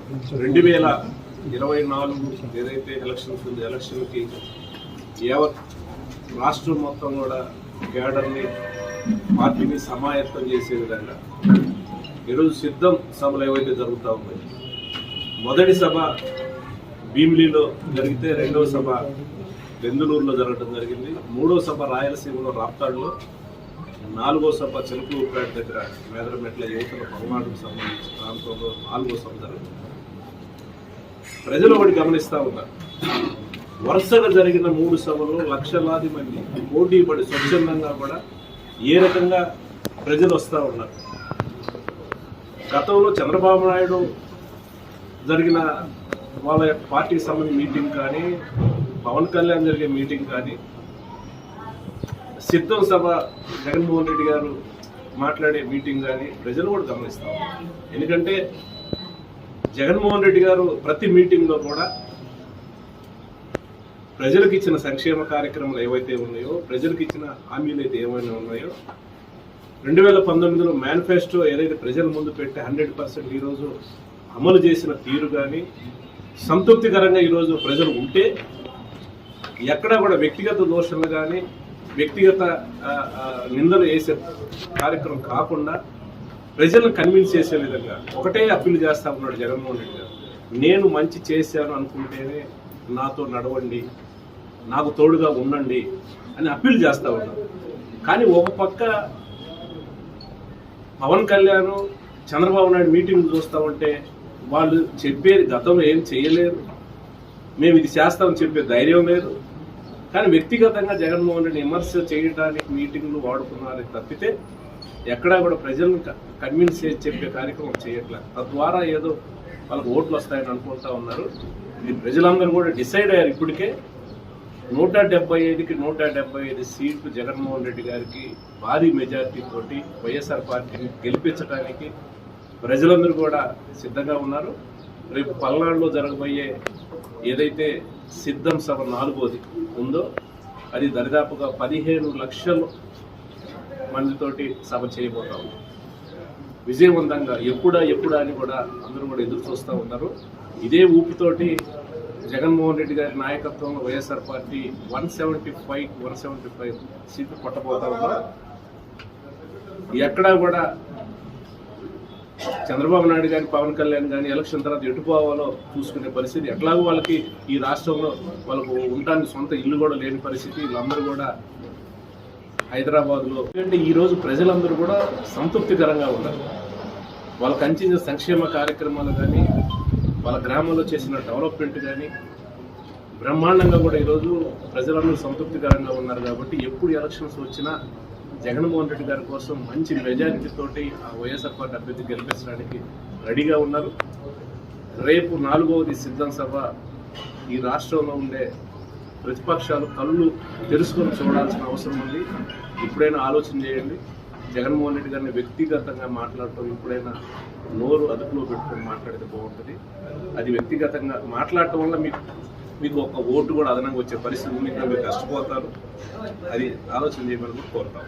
2024 ఏదైతే ఎలక్షన్స్ ఉంది, ఎలక్షన్కి యావత్ రాష్ట్రం మొత్తం కూడా కేడర్ని పార్టీని సమాయత్తం చేసే విధంగా ఈరోజు సిద్ధం సభలు ఏవైతే జరుగుతూ ఉన్నాయి. మొదటి సభ భీమిలిలో జరిగితే, రెండవ సభ బెందులూరులో జరగడం జరిగింది, మూడో సభ రాయలసీమలో రాప్తాడులో, నాలుగో సభ చిలకలూరుపేట దగ్గర మేదరమెట్ల యువతల పల్నాడుకు సంబంధించిన ప్రాంతంలో నాలుగో సభ జరుగుతుంది. ప్రజలు ఒకటి గమనిస్తూ ఉన్నారు, వరుసగా జరిగిన 3 సభల్లో లక్షలాది మంది పోటీ పడి స్వచ్ఛందంగా కూడా ఏ రకంగా ప్రజలు వస్తూ ఉన్నారు. గతంలో చంద్రబాబు నాయుడు జరిగిన వాళ్ళ పార్టీకి సంబంధించిన మీటింగ్ కానీ, పవన్ కళ్యాణ్ జరిగే మీటింగ్ కానీ, సిద్ధం సభ జగన్మోహన్ రెడ్డి గారు మాట్లాడే మీటింగ్ కానీ ప్రజలు కూడా గమనిస్తాం. ఎందుకంటే జగన్మోహన్ రెడ్డి గారు ప్రతి మీటింగ్లో కూడా ప్రజలకు ఇచ్చిన సంక్షేమ కార్యక్రమాలు ఏవైతే ఉన్నాయో, ప్రజలకు ఇచ్చిన హామీలు అయితే ఏమైనా ఉన్నాయో, 2019లో మేనిఫెస్టో ఏదైతే ప్రజల ముందు పెట్టి 100% ఈరోజు అమలు చేసిన తీరు కానీ, సంతృప్తికరంగా ఈరోజు ప్రజలు ఉంటే ఎక్కడా కూడా వ్యక్తిగత దోషణలు కానీ, వ్యక్తిగత నిందలు వేసే కార్యక్రమం కాకుండా ప్రజలను కన్విన్స్ చేసే విధంగా ఒకటే అప్పీల్ చేస్తా ఉన్నాడు జగన్మోహన్ రెడ్డి గారు. నేను మంచి చేశాను అనుకుంటేనే నాతో నడవండి, నాకు తోడుగా ఉండండి అని అప్పీల్ చేస్తూ ఉన్నాడు. కానీ ఒక పక్క పవన్ కళ్యాణ్, చంద్రబాబు నాయుడు మీటింగ్ చూస్తూ ఉంటే వాళ్ళు చెప్పేది గతంలో ఏం చేయలేరు, మేము ఇది చేస్తామని చెప్పే ధైర్యం లేదు. కానీ వ్యక్తిగతంగా జగన్మోహన్ రెడ్డి విమర్శ చేయడానికి మీటింగ్లు వాడుకున్నారు తప్పితే ఎక్కడా కూడా ప్రజలను కన్విన్స్ చేసి చెప్పే కార్యక్రమం చేయట్లేదు. తద్వారా ఏదో వాళ్ళకు ఓట్లు వస్తాయని అనుకుంటా ఉన్నారు. ఇది ప్రజలందరూ కూడా డిసైడ్ అయ్యారు. ఇప్పటికే 175కి 175 సీట్లు జగన్మోహన్ రెడ్డి గారికి భారీ మెజార్టీ తోటి వైఎస్ఆర్ పార్టీని గెలిపించడానికి ప్రజలందరూ కూడా సిద్ధంగా ఉన్నారు. రేపు పల్నాడులో జరగబోయే ఏదైతే సిద్ధం సభ 4వది ఉందో అది దరిదాపుగా 15 లక్షల మందితోటి సభ చేయబోతాం. విజయవంతంగా ఎప్పుడా అని కూడా అందరూ కూడా ఎదురు చూస్తూ ఉన్నారు. ఇదే ఊపితోటి జగన్మోహన్ రెడ్డి గారి నాయకత్వంలో వైఎస్ఆర్ పార్టీ 175 సీట్లు కొట్టబోతా ఉన్నారు. ఎక్కడా కూడా చంద్రబాబు నాయుడు కానీ, పవన్ కళ్యాణ్ కానీ ఎలక్షన్ తర్వాత ఎటు పోవాలో చూసుకునే పరిస్థితి. ఎట్లాగో వాళ్ళకి ఈ రాష్ట్రంలో వాళ్ళకు ఉండడానికి సొంత ఇల్లు కూడా లేని పరిస్థితి. వీళ్ళందరూ కూడా హైదరాబాద్లో. ఎందుకంటే ఈరోజు ప్రజలందరూ కూడా సంతృప్తికరంగా ఉన్నారు. వాళ్ళకి అందించిన సంక్షేమ కార్యక్రమాలు కానీ, వాళ్ళ గ్రామంలో చేసిన డెవలప్మెంట్ కానీ బ్రహ్మాండంగా కూడా ఈరోజు ప్రజలందరూ సంతృప్తికరంగా ఉన్నారు. కాబట్టి ఎప్పుడు ఎలక్షన్స్ వచ్చినా జగన్మోహన్ రెడ్డి గారి కోసం మంచి మెజారిటీ తోటి ఆ వైఎస్ఆర్ పార్టీ అభ్యర్థి గెలిపించడానికి రెడీగా ఉన్నారు. రేపు 4వది సిద్ధం సభ. ఈ రాష్ట్రంలో ఉండే ప్రతిపక్షాలు కళ్ళు తెరుచుకొని చూడాల్సిన అవసరం ఉంది. ఇప్పుడైనా ఆలోచన చేయండి. జగన్మోహన్ రెడ్డి గారిని వ్యక్తిగతంగా మాట్లాడటం ఇప్పుడైనా నోరు అదుపులో పెట్టుకొని మాట్లాడితే బాగుంటుంది. అది వ్యక్తిగతంగా మాట్లాడటం వల్ల మీకు ఒక ఓటు కూడా అదనంగా వచ్చే పరిస్థితి ఉంది. మీరు కష్టపోతారు. అది ఆలోచన చేయమని కోరుతాం.